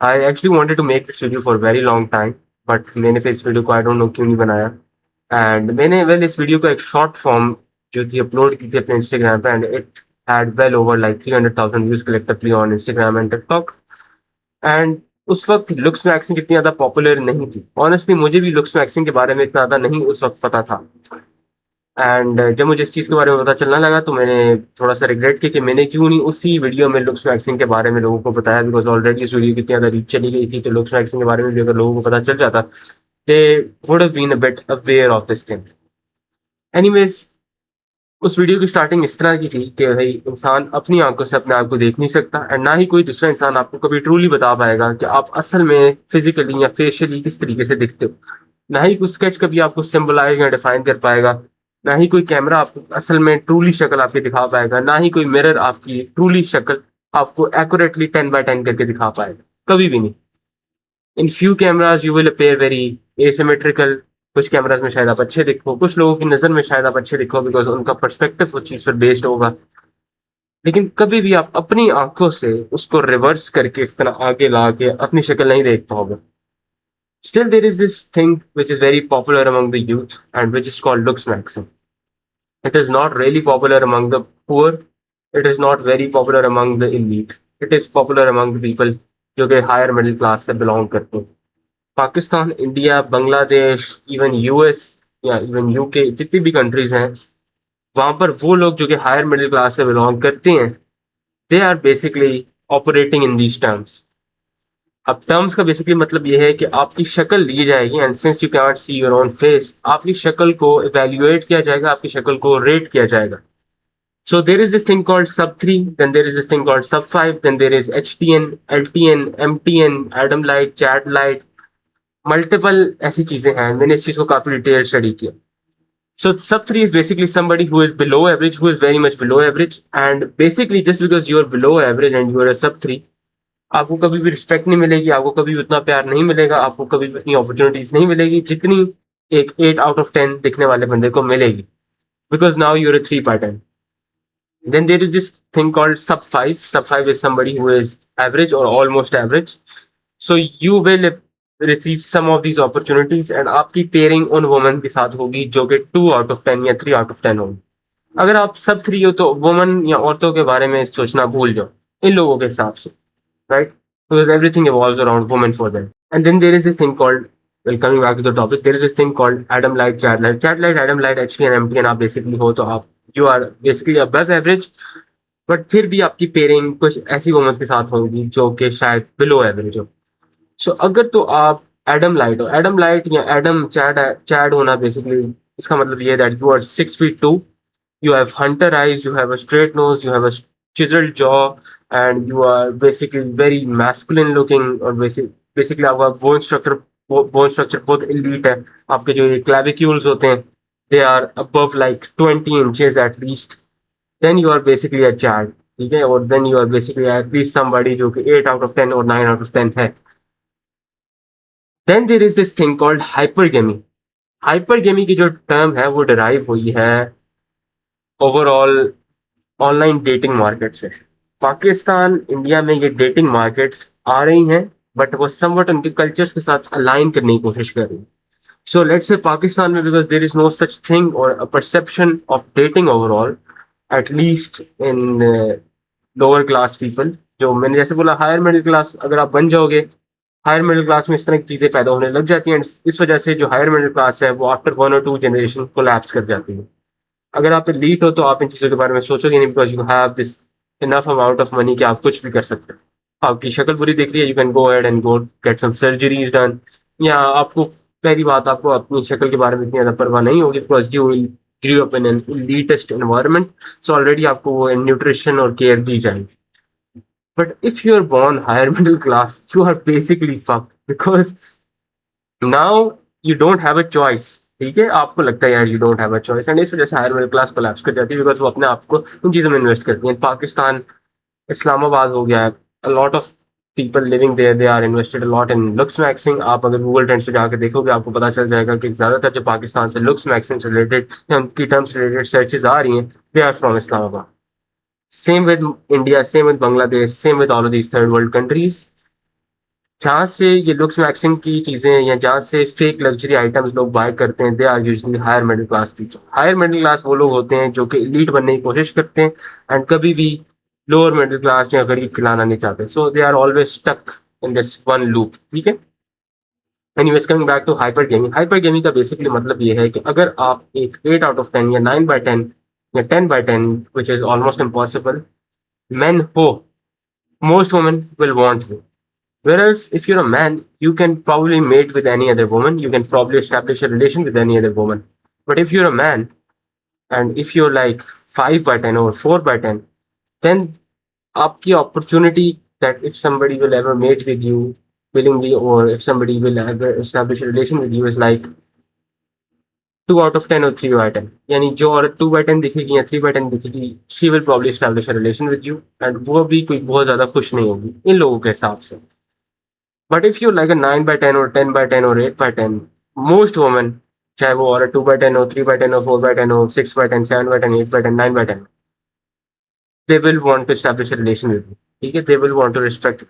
I actually wanted to make this video for very long time, but मैंने फिर इस video को I don't know क्यों नहीं बनाया। एंड मैंने इस वीडियो को एक शॉर्ट फॉर्म जो थी अपलोड की थी अपने इंस्टाग्राम पे, and it had well over like 300,000 views collectively on Instagram and TikTok. And उस वक्त लुक्स मैक्सिंग इतनी ज़्यादा पॉपुलर नहीं थी। ऑनेस्टली मुझे भी लुक्स मैक्सिंग के बारे में इतना ज़्यादा नहीं उस वक्त पता था। एंड जब मुझे इस चीज़ के बारे में पता चलने लगा तो मैंने थोड़ा सा रिग्रेट किया कि मैंने क्यों नहीं उसी वीडियो में लुक्स वैक्सिंग के बारे में लोगों को बताया, बिकॉज ऑलरेडी इस वीडियो की इतनी ज़्यादा रीच चली गई थी। तो लुक्स वैक्सिंग के बारे में भी अगर लोगों को पता चल जाता, they would have been a bit aware of this thing. Anyways, उस वीडियो की स्टार्टिंग इस तरह की थी कि भाई इंसान अपनी आंखों से अपने आप को देख नहीं सकता, एंड ना ही कोई दूसरा इंसान आपको कभी ट्रूली बता पाएगा कि आप असल में फिजिकली या फेशियली किस तरीके से दिखते हो। ना ही कोई स्केच कभी आपको सिंबलाइज या डिफाइन कर पाएगा, ना ही कोई कैमरा आपको असल में ट्रूली शक्ल आपकी दिखा पाएगा, ना ही कोई मिरर आपकी ट्रूली शक्ल आपको एक्यूरेटली 10x10 करके दिखा पाएगा, कभी भी नहीं। In few cameras you will appear very asymmetrical. कुछ कैमराज में शायद आप अच्छे दिखो, कुछ लोगों की नज़र में शायद आप अच्छे दिखो बिकॉज उनका पर्सपेक्टिव उस चीज़ पर बेस्ड होगा। लेकिन कभी भी आप अपनी आंखों से उसको रिवर्स करके इस तरह आगे ला के अपनी शक्ल नहीं देख पाओगे। Still, there is this thing which is very popular among the youth and which is called looks maxing. It is not really popular among the poor. It is not very popular among the elite. It is popular among the people जो कि higher middle class से belong करते हैं। Pakistan, India, Bangladesh, even US या even UK, जितनी भी countries हैं, वहाँ पर वो लोग जो कि हायर मिडिल क्लास से बिलोंग करते हैं, they are basically operating in these terms. अब टर्म्स का बेसिकली मतलब ये है कि आपकी शक्ल ली जाएगी, and since you cannot see your own face, आपकी शक्ल को इवेल्युएट किया जाएगा, आपकी शक्ल को रेट किया जाएगा। So there is this thing called sub 3, then there is this thing called sub 5, then there is HTN, LTN, MTN, Adam light, chat light, multiple ऐसी चीजें हैं। मैंने इस चीज को काफी डिटेल स्टडी किया। So sub 3 is basically somebody who is below average, who is very much below average, and basically just because you are below average and you are a sub 3, आपको कभी भी रिस्पेक्ट नहीं मिलेगी, आपको कभी भी उतना प्यार नहीं मिलेगा, आपको कभी भी इतनी अपॉर्चुनिटीज नहीं मिलेगी जितनी एक 8 out of 10 दिखने वाले बंदे को मिलेगी, because now your a 3/10. Then there is this thing called sub 5. Sub 5 is somebody who is average or almost average. So you will receive some of these opportunities and आपकी pairing उन woman के साथ होगी जो कि 2 out of 10 या 3 out of 10 होगी। अगर आप सब 3 हो तो वुमन या औरतों के बारे में सोचना भूल जाओ इन लोगों के हिसाब से, right? Because everything evolves around women for them. And then there is this thing called, well, coming back to the topic, there is this thing called Adam Light, Chad Light. Chad Light, Adam Light, HT and MT, आप basically हो तो आप you are basically above average, but फिर भी आपकी pairing कुछ ऐसी women's के साथ होगी जो कि शायद बिलो एवरेज हो। सो अगर तो आप एडम लाइट हो, एडम लाइट या एडम चैड चैड होना, बेसिकली इसका मतलब ये that you are 6 feet 2, you have hunter eyes, you have a straight nose, you have a chiseled jaw, and you are basically very masculine looking, और basically आपका bone structure बहुत elite है। आपके जो ये clavicules होते हैं, they are above like 20 inches at least. Then you are basically a child, ठीक है? और then you are basically at least somebody जो कि 8 out of 10 और 9 out of 10 है। Then there is this thing called hypergamy. Hypergamy की जो term है वो डिराइव हुई है ओवरऑल ऑनलाइन डेटिंग मार्केट से। पाकिस्तान, इंडिया में ये डेटिंग मार्केट्स आ रही हैं, बट वो समवट उनके कल्चर्स के साथ अलाइन करने की कोशिश कर रही हैं। सो लेट्स से पाकिस्तान में, because there is no such thing or a perception of dating overall, at least in lower class people, जो मैंने जैसे बोला हायर मिडिल क्लास अगर आप बन जाओगे, हायर मिडिल क्लास में इस तरह की चीज़ें पैदा होने लग जाती हैं। इस वजह से जो हायर मिडिल क्लास है वो आफ्टर 1 or 2 जनरेशन कोलैप्स कर जाती है। अगर आप लीड हो तो आप इन चीज़ों के बारे में सोचोगे नहीं, because you have this enough amount of money कि आप कुछ भी कर सकते हो। आपकी शक्ल बुरी दिख रही है, you can go ahead and go get some surgeries done, या आपको पहली बात आपको अपनी शक्ल के बारे में इतनी ज़्यादा परवाह नहीं होगी, because you will grow up in an elitist environment, so already आपको वो न्यूट्रिशन और केयर दी जाएगी। But if you are born higher middle class, you are basically fucked, because now you don't have a choice. ठीक है, आपको लगता है यार you don't have a choice, and इस वजह से हायर मिडिल क्लास कोलैप्स कर जाती है, बिकॉज वो अपने आप को उन चीज़ों में इन्वेस्ट करती है। पाकिस्तान, इस्लामाबाद हो गया, a lot of people living there, they are invested a lot in looks maxing. आप अगर गूगल ट्रेंड्स पे जाकर देखोगे आपको पता चल जाएगा कि ज़्यादातर जो पाकिस्तान से लुक्स मैक्सिंग से रिलेटेड या उनकी टर्म्स रिलेटेड सर्चेज आ रही हैं, they are from Islamabad. Same with India, same with Bangladesh, same with all of these third world countries. जहाँ से ये लुक्स मैक्सिंग की चीज़ें या जहाँ से फेक लग्जरी आइटम्स लोग बाय करते हैं, they are usually higher middle class people. Higher middle class वो लोग होते हैं जो कि एलीट बनने की कोशिश करते हैं एंड कभी भी लोअर मिडिल क्लास या गरीब खिलाना नहीं चाहते, so they are always stuck in this one loop. ठीक है। Anyways coming back to hyper gaming का बेसिकली मतलब ये है कि अगर आप एक 8 आउट ऑफ 10 या 9/10 या 10/10, which is almost impossible, man हो, most women will want you. Whereas if you're a man, you can probably mate with any other woman, you can probably establish a relation with any other woman. But if you're a man and if you're like 5/10 or 4/10, then आपकी opportunity that if somebody will ever mate with you willingly or if somebody will ever establish a relation with you is like 2 out of 10 or 3/10. यानी जो औरत 2/10 दिखेगी या 3/10 दिखेगी, she will probably establish a relation with you and वो भी कोई बहुत ज़्यादा खुश नहीं होगी इन लोगों के हिसाब से। बट इफ यू लाइक अ 9/10 और 10/10 और 8/10, मोस्ट वुमेन, चाहे वो औरत 2/10 हो, 3/10 हो, 4/10 हो, 6/10, 7/10, 8/10, 9/10, they will want to establish a relation with you. ठीक है, they will want to respect.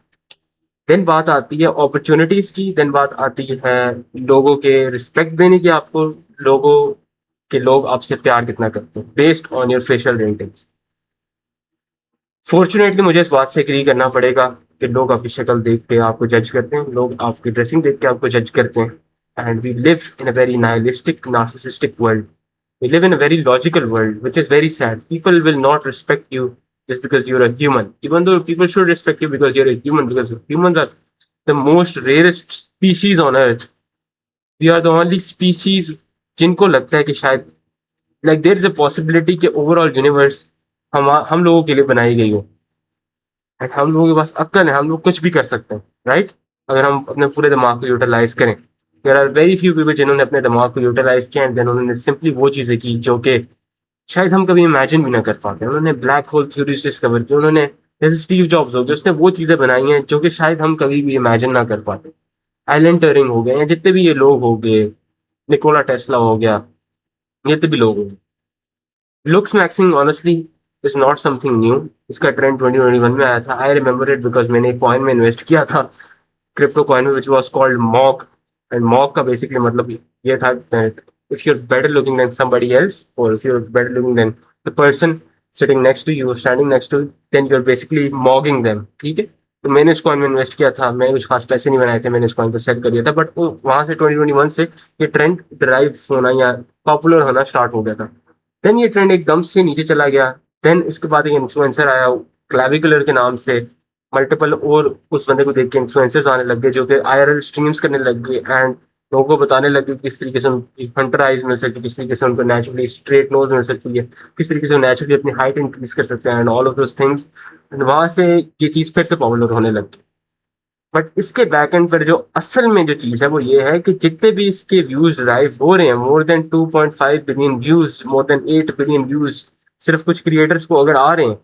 Then बात आती है अपॉर्चुनिटीज की, देन बात आती है लोगों के रिस्पेक्ट देने की आपको, लोगों के लोग आपसे प्यार कितना करते हैं based on your facial ratings. Fortunately मुझे इस बात से एग्री करना पड़ेगा कि लोग आपकी शक्ल देख के आपको जज करते हैं, लोग आपकी ड्रेसिंग देख के आपको जज करते हैं and we live in a very nihilistic narcissistic world, we live in a very logical world which is very sad. People will not respect you just because you're a human, even though people should respect you because you're a human, because humans are the most rarest species on earth. We are the only species जिनको लगता है कि शायद like there is a possibility कि overall universe हम लोगों के लिए बनाई गई हो एंड हम लोगों के पास अक्ल है, हम लोग कुछ भी कर सकते हैं, राइट? अगर हम अपने पूरे दिमाग को यूटिलाइज करें। There are very few people जिन्होंने अपने दिमाग को यूटिलाइज किया एंड देन उन्होंने सिंपली वो चीज़ें की जो कि शायद हम कभी इमेजिन भी ना कर पाते। उन्होंने ब्लैक होल थ्योरीज डिस्कवर की, उन्होंने जैसे स्टीव जॉब्स हो गए, उसने वो चीज़ें बनाई हैं जो कि शायद हम कभी भी इमेजिन ना कर पाते। एलन ट्यूरिंग हो गए या जितने भी ये लोग हो गए, निकोला टेस्ला हो गया, जितने भी लोग हो गए। Looks maxing honestly is not something new. इसका ट्रेंड 2021 में आया था। आई रिमेंबर इट बिकॉज मैंने एक कॉइन में इन्वेस्ट किया था, क्रिप्टो कॉइन में, which was called mog. And mog का बेसिकली मतलब ये था that if you're better looking than somebody else or if you're better looking than the person sitting next to you, standing next to, then you are basically mogging them. ठीक है, तो मैंने इस coin में invest किया था, मैंने कुछ खास पैसे नहीं बनाए थे, मैंने इस कॉइन को सेल कर दिया था। बट वहां से 2021 से ये ट्रेंड ड्राइव होना या पॉपुलर होना स्टार्ट हो गया था। देन ये ट्रेंड एकदम से नीचे चला गया। देन इसके बाद एक इन्फ्लुएंसर आया क्लाविकुलर के नाम से, मल्टीपल और उस बंदे को देख के इन्फ्लुएंसर्स आने लग गए जो कि आईआरएल स्ट्रीम्स करने लग गए एंड लोगों को बताने लगे किस तरीके से उनकी हंटर आइज मिल सकती है, किस तरीके से उनको नेचुरली स्ट्रेट नोज मिल सकती है, किस तरीके से नेचुरली अपनी हाइट इंक्रीज कर सकते हैं and all of those things. वहां से ये चीज़ फिर से पॉपुलर होने लग गई। बट इसके बैक एंड पर जो असल में जो चीज़ है वो ये है कि जितने भी इसके व्यूज ड्राइव हो रहे हैं, more than 2.5 billion views, more than 8 billion views सिर्फ कुछ क्रिएटर्स को अगर आ रहे हैं,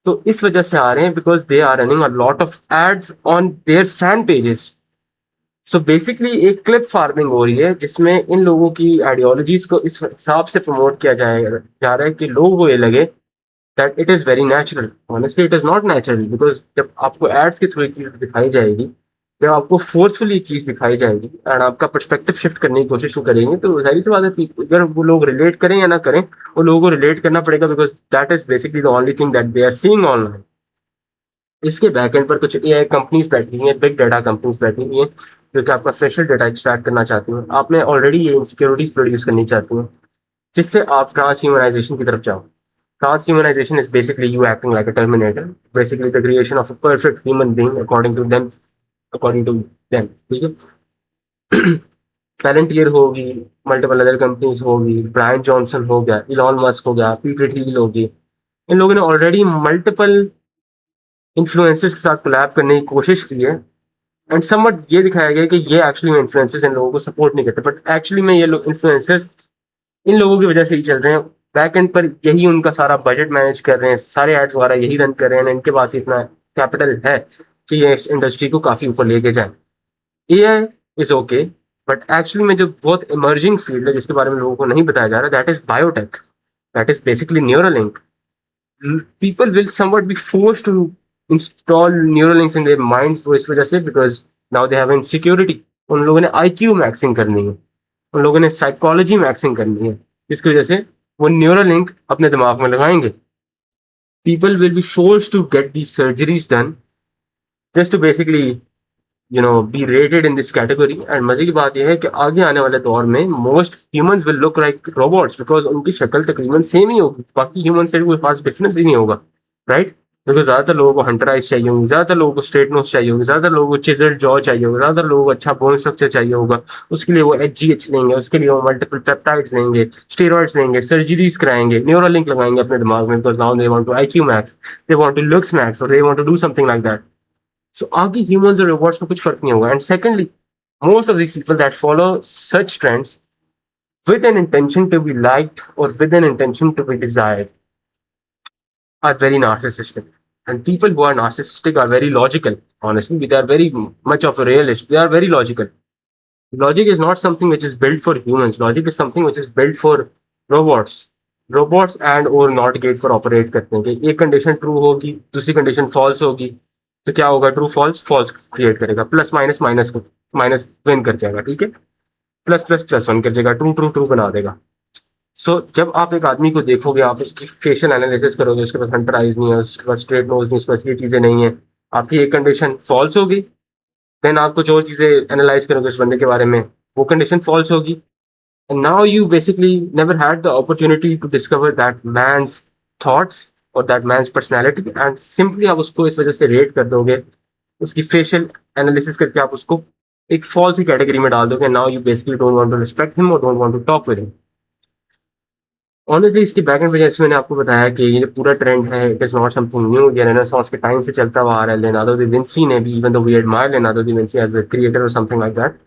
तो इस वजह से आ रहे हैं because they are running a lot of ads on their fan pages. So basically एक क्लिप फार्मिंग हो रही है जिसमें इन लोगों की आइडियोलॉजीज को इस हिसाब से प्रमोट किया जा रहा है कि लोगों को ये लगे that it is very natural. Honestly it is not natural, because जब आपको एड्स के थ्रू एक चीज़ दिखाई जाएगी, जब आपको फोर्सफुली एक चीज़ दिखाई जाएगी एंड आपका पर्सपेक्टिव शिफ्ट करने की कोशिश करेंगे, तो जाहिर सी बात है अगर वो लोग रिलेट करें या ना करें, वो लोगों को रिलेट करना पड़ेगा because that is basically the only thing that they are seeing online. इसके बैक एंड पर कुछ एआई कंपनीज बैठी हुई हैं, बिग डाटा कंपनीज बैठी हुई हैं जो कि आपका फेशियल डाटा एक्सट्रैक्ट करना चाहती हैं। आप में ऑलरेडी ये इनसिक्योरिटीज प्रोड्यूस करनी चाहती हैं जिससे आप ट्रांसह्यूमनाइजेशन की तरफ जाओ। Transhumanization is basically you acting like a Terminator, basically the creation of a perfect human being according to them. ठीक है। पैलेंटियर होगी, मल्टीपल अदर कंपनीज होगी, ब्रायन जॉनसन हो गया, इलॉन मस्क हो गया, पीटर थिल होगी, इन लोगों ने ऑलरेडी मल्टीपल इन्फ्लुएंसर्स के साथ कोलैब करने की कोशिश की है एंड समवट ये दिखाया गया कि ये एक्चुअली में इन्फ्लुएंसर्स इन लोगों को सपोर्ट नहीं करते, बट एक्चुअली में ये लोग इन्फ्लुएंसर्स इन लोगों की वजह से ही चल रहे हैं। बैक एंड पर यही उनका सारा बजट मैनेज कर रहे हैं, सारे एड्स वगैरह यही रन कर रहे हैं, इनके पास इतना कैपिटल है कि ये इस इंडस्ट्री को काफ़ी ऊपर लेके जाए। AI is okay, but actually में जो बहुत इमर्जिंग फील्ड है जिसके बारे में लोगों को नहीं बताया जा रहा, that is biotech, that is basically Neuralink. People will somewhat be force to install Neuralinks in their minds, वो इस वजह से because now they have insecurity, उन लोगों ने आईक्यू मैक्सिंग करनी है, उन लोगों ने साइकोलॉजी मैक्सिंग करनी है, जिसकी वजह से वो न्यूरल लिंक अपने दिमाग में लगाएंगे. People will be forced to get these surgeries done just to basically be rated in this category. And मजे की बात यह है कि आगे आने वाले दौर में most humans will look like robots because उनकी शक्ल तकरीबन सेम ही होगी, बाकी ह्यूमन से कोई खास डिफरेंस ही नहीं होगा, राइट. बिकॉज ज़्यादातर लोगों को हंटर आइज चाहिए होंगे, ज़्यादातर लोगों को स्ट्रेट नोज चाहिए होगी, ज़्यादातर लोगों को चिजल्ड जॉ चाहिए होगा, ज़्यादातर लोगों को अच्छा बोन स्ट्रक्चर चाहिए होगा. उसके लिए वो HGH लेंगे, उसके लिए वो मल्टीपल पेप्टाइड्स लेंगे, स्टेरॉइड्स लेंगे, सर्जरीज कराएंगे, न्यूरल लिंक लगाएंगे अपने दिमाग में, because now they want to IQ max, they want to looks max, और they want to do something like that. So आगे humans और robots में कुछ फर्क नहीं होगा. And secondly, most of these people that follow such trends with an intention to be liked or with an intention to be desired are very narcissistic. And people who are narcissistic are very logical. Honestly, they are very much of a realist. They are very logical. Logic is not something which is built for humans. Logic is something which is built for robots. Robots and और not gate पर operate करते हैं कि एक condition true होगी, दूसरी condition false होगी, तो क्या होगा, ट्रू फॉल्स फॉल्स क्रिएट करेगा, प्लस माइनस माइनस को माइनस विन कर जाएगा, ठीक है, प्लस प्लस प्लस वन कर जाएगा, ट्रू ट्रू ट्रू बना देगा. सो जब आप एक आदमी को देखोगे, आप उसकी फेशियल एनालिसिस करोगे, उसके पास हंटर आइज नहीं है, उसके पास स्ट्रेट नोज नहीं, उसके पास ये चीज़ें नहीं है, आपकी एक कंडीशन फॉल्स होगी, देन आप कुछ और चीज़ें एनालाइज करोगे उस बंदे के बारे में, वो कंडीशन फॉल्स होगी. And now you basically never had the opportunity to discover that man's thoughts or that man's personality, and simply आप उसको इस वजह से रेट कर दोगे, उसकी फेशियल एनालिसिस करके आप उसको एक फॉल्स ही कैटेगरी में डाल दोगे. Now you basically don't want to respect him और don't want to talk with him. Honestly इसकी बैक एंड वजह से मैंने आपको बताया कि ये पूरा ट्रेंड है, it is not something new, ये रेनेसांस के टाइम से चलता हुआ आ रहा है. लेनार्डो दा विंसी ने भी, even though we admire Leonardo da Vinci as a creator और समथिंग लाइक दैट,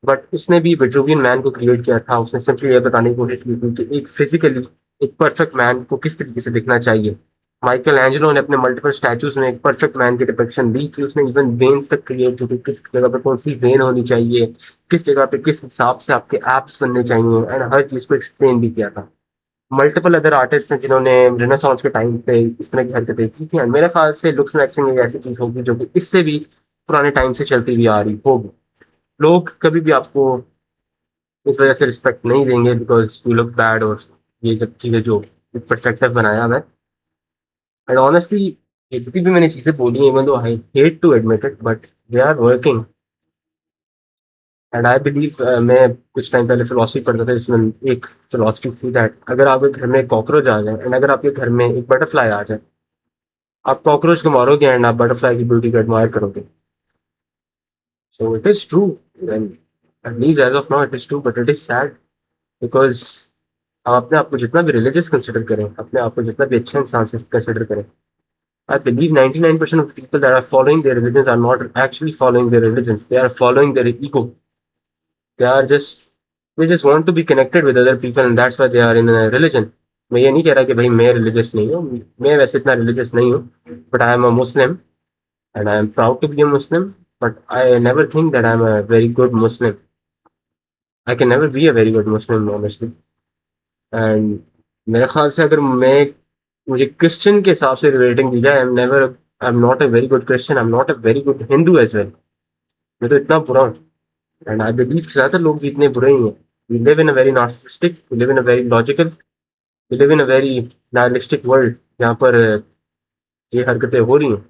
बट उसने भी विट्रूवियन मैन को क्रिएट किया था. उसने सिंपली ये बताने की कोशिश की थी कि एक फिजिकली एक परफेक्ट मैन को किस तरीके से दिखना चाहिए. माइकल एंजेलो ने अपने मल्टीपल स्टैचूज में एक परफेक्ट मैन की डिपिक्शन दी थी. उसने इवन वेन्स तक क्रिएट की थी, किस जगह पे कौन सी वेन होनी चाहिए, किस जगह पे किस हिसाब से आपके एप्स बनने चाहिए, एंड हर चीज़ को एक्सप्लेन भी किया था. मल्टीपल अदर आर्टिस्ट हैं जिन्होंने रेनेसांस के टाइम पे इस तरह की हरकतें की थी. एंड मेरे ख्याल से लुक्स मैक्सिंग एक ऐसी चीज़ होगी जो कि इससे भी पुराने टाइम से चलती हुई आ रही होगी. लोग कभी भी आपको इस वजह से रिस्पेक्ट नहीं देंगे बिकॉज यू लुक बैड, और ये सब चीज़ें जो परस्पेक्टिव बनाया मैं. एंड ऑनेस्टली ये जितनी भी मैंने चीज़ें बोली हैं, even though I hate to admit it, but they are working. And I believe, मैं कुछ टाइम पहले फिलोसफी पढ़ता था, इसमें एक फिलोसफी थी दैट अगर आपके घर में एक कॉकरोच आ जाए एंड अगर आपके घर में एक बटरफ्लाई आ जाए, आप कॉकरोच को मारोगे एंड आप बटरफ्लाई की ब्यूटी को एडमायर करोगे. So it is true, and at least as of now it is true, but it is sad because आप अपने आप को जितना भी रिलीजियस कंसिडर करें, अपने आप को जितना भी अच्छा इंसान से कंसिडर करें, I believe 99% of people that are following their religions are not actually following their religions. They are following their ego. They just want to be connected with other people, and that's why they are in a religion. मैं ये नहीं कह रहा कि भाई मैं religious नहीं हूँ, मैं वैसे इतना रिलीजियस नहीं हूँ, but I am a Muslim and I am proud to be a Muslim, but I never think that I am a very good Muslim. I can never be a very good Muslim honestly. And मेरे ख्याल से अगर मैं मुझे Christian के हिसाब से rating दी जाए, I am not a very good Christian, I am not a very good Hindu as well. मैं तो इतना बुरा हूँ. एंड आई बिलीव ज़्यादातर लोग भी इतने बुरे ही हैं. We live in a very narcissistic, we live in a very logical, we live in a very nihilistic world जहाँ पर ये हरकतें हो रही हैं.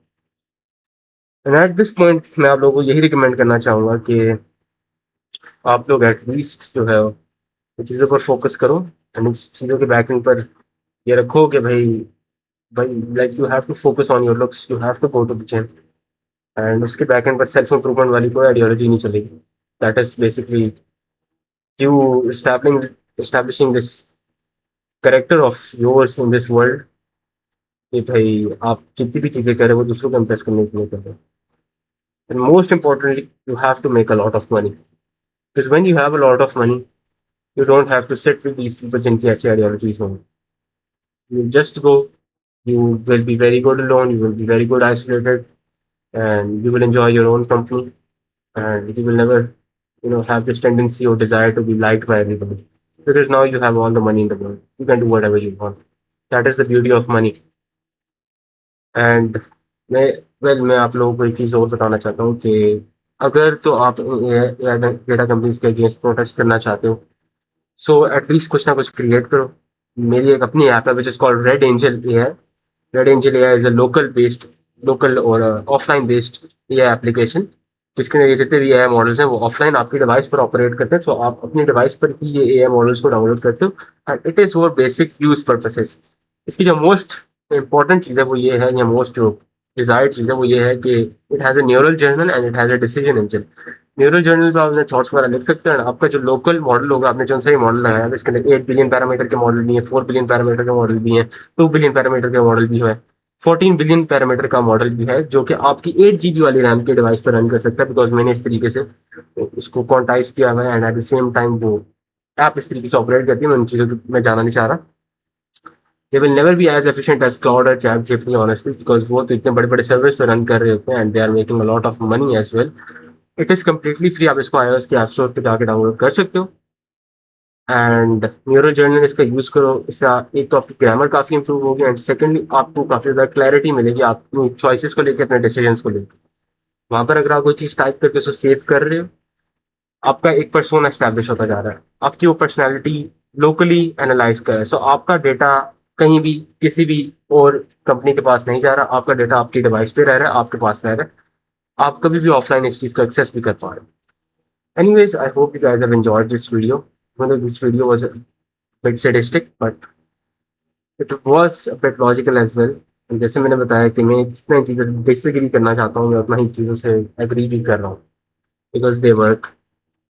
एंड एट दिस पॉइंट मैं आप लोगों को यही रिकमेंड करना चाहूँगा कि आप लोग एटलीस्ट जो है चीज़ों पर फोकस करो, एंड इस चीज़ों के बैकिंग पर ये रखो कि भाई like you have to focus on your looks, you have to go to the gym, and उसके बैक एंड पर सेल्फ इंप्रूवमेंट वाली कोई आइडियोलॉजी नहीं चलेगी. That is basically you establishing this character of yours in this world कि भाई आप जितनी भी चीज़ें कर रहे हो वो दूसरों को इम्प्रेस करने के लिए कर रहे हो. And most importantly you have to make a lot of money, because when you have a lot of money you don't have to sit with these people जिनकी ऐसी आइडियोलॉजीज होंगी. You just go, you will be very good alone, you will be very good isolated, and you will enjoy your own company, and you will never, have this tendency or desire to be liked by everybody. Because now you have all the money in the world. You can do whatever you want. That is the beauty of money. And मैं आप लोगों को एक चीज़ और बताना चाहता हूँ कि अगर तो आप डेटा कंपनीज के अगेंस्ट प्रोटेस्ट करना चाहते हो, सो एटलीस्ट कुछ ना कुछ क्रिएट करो। मेरी एक अपनी ऐप है which is called red angel AI। Red angel AI is a local और ऑफलाइन बेस्ड AI एप्लीकेशन, जिसके लिए जितने भी AI मॉडल्स हैं वो ऑफलाइन आपकी डिवाइस पर ऑपरेट करते हैं। सो आप अपनी डिवाइस पर ही ये AI मॉडल्स को डाउनलोड करते हो and it is for basic use purposes. इसकी जो मोस्ट इंपॉर्टेंट चीज़ है वो ये है, या मोस्ट जो डिजायर्ड चीज़ है वो ये है कि it has a neural journal and it has a decision engine. Neural journal पे आप अपने थॉट्स वगैरह लिख सकते हैं। आपका जो लोकल मॉडल होगा, आपने जो सही मॉडल लगाया है, इसके अंदर 8 बिलियन पैरामीटर के मॉडल भी हैं, 4 बिलियन पैरामीटर के मॉडल भी हैं, 2 बिलियन पैरामीटर के मॉडल भी है, 14 बिलियन पैरामीटर का मॉडल भी है, जो कि आपकी 8 GB वाली रैम के डिवाइस पर रन कर सकता है। बिकॉज मैंने इस तरीके से उसको क्वांटाइज किया हुआ है and at the same time वो ऐप इस तरीके से ऑपरेट करती है। मैं उन चीज़ों को मैं जाना नहीं चाह रहा। They will never be as efficient as Cloud or ChatGPT, honestly, because वो तो इतने बड़े बड़े सर्विस पे रन कर रहे होते हैं and they are making a lot of money as well. It is completely free। आप इसको iOS के ऐप स्टोर पे जाके डाउनलोड कर सकते हो एंड न्यूरल जर्नल इसका यूज़ करो। इससे एक तो आपकी ग्रामर काफ़ी इंप्रूव होगी एंड सेकेंडली आपको काफ़ी ज़्यादा क्लैरिटी मिलेगी अपनी चॉइसेस को लेकर, अपने डिसीजंस को लेकर। वहाँ पर अगर आप कोई चीज़ टाइप करके उसको सेव कर रहे हो, आपका एक पर्सोना एस्टैब्लिश होता जा रहा है। आपकी वो पर्सनैलिटी लोकली एनालाइज कर है। सो आपका डेटा कहीं भी किसी भी और कंपनी के पास नहीं जा रहा, आपका डेटा आपकी डिवाइस पे रह रहा है, आपके पास रह रहा है। आप कभी भी ऑफलाइन इस चीज़ को एक्सेस भी कर पा रहे हो। Anyways, I hope you guys have enjoyed this video. मतलब this video was bit sadistic but it was a bit logical as well. जैसे मैंने बताया कि मैं जितना चीज़ें डिसएग्री करना चाहता हूँ, मैं उतना ही चीज़ों से एग्री भी कर रहा हूँ बिकॉज दे वर्क।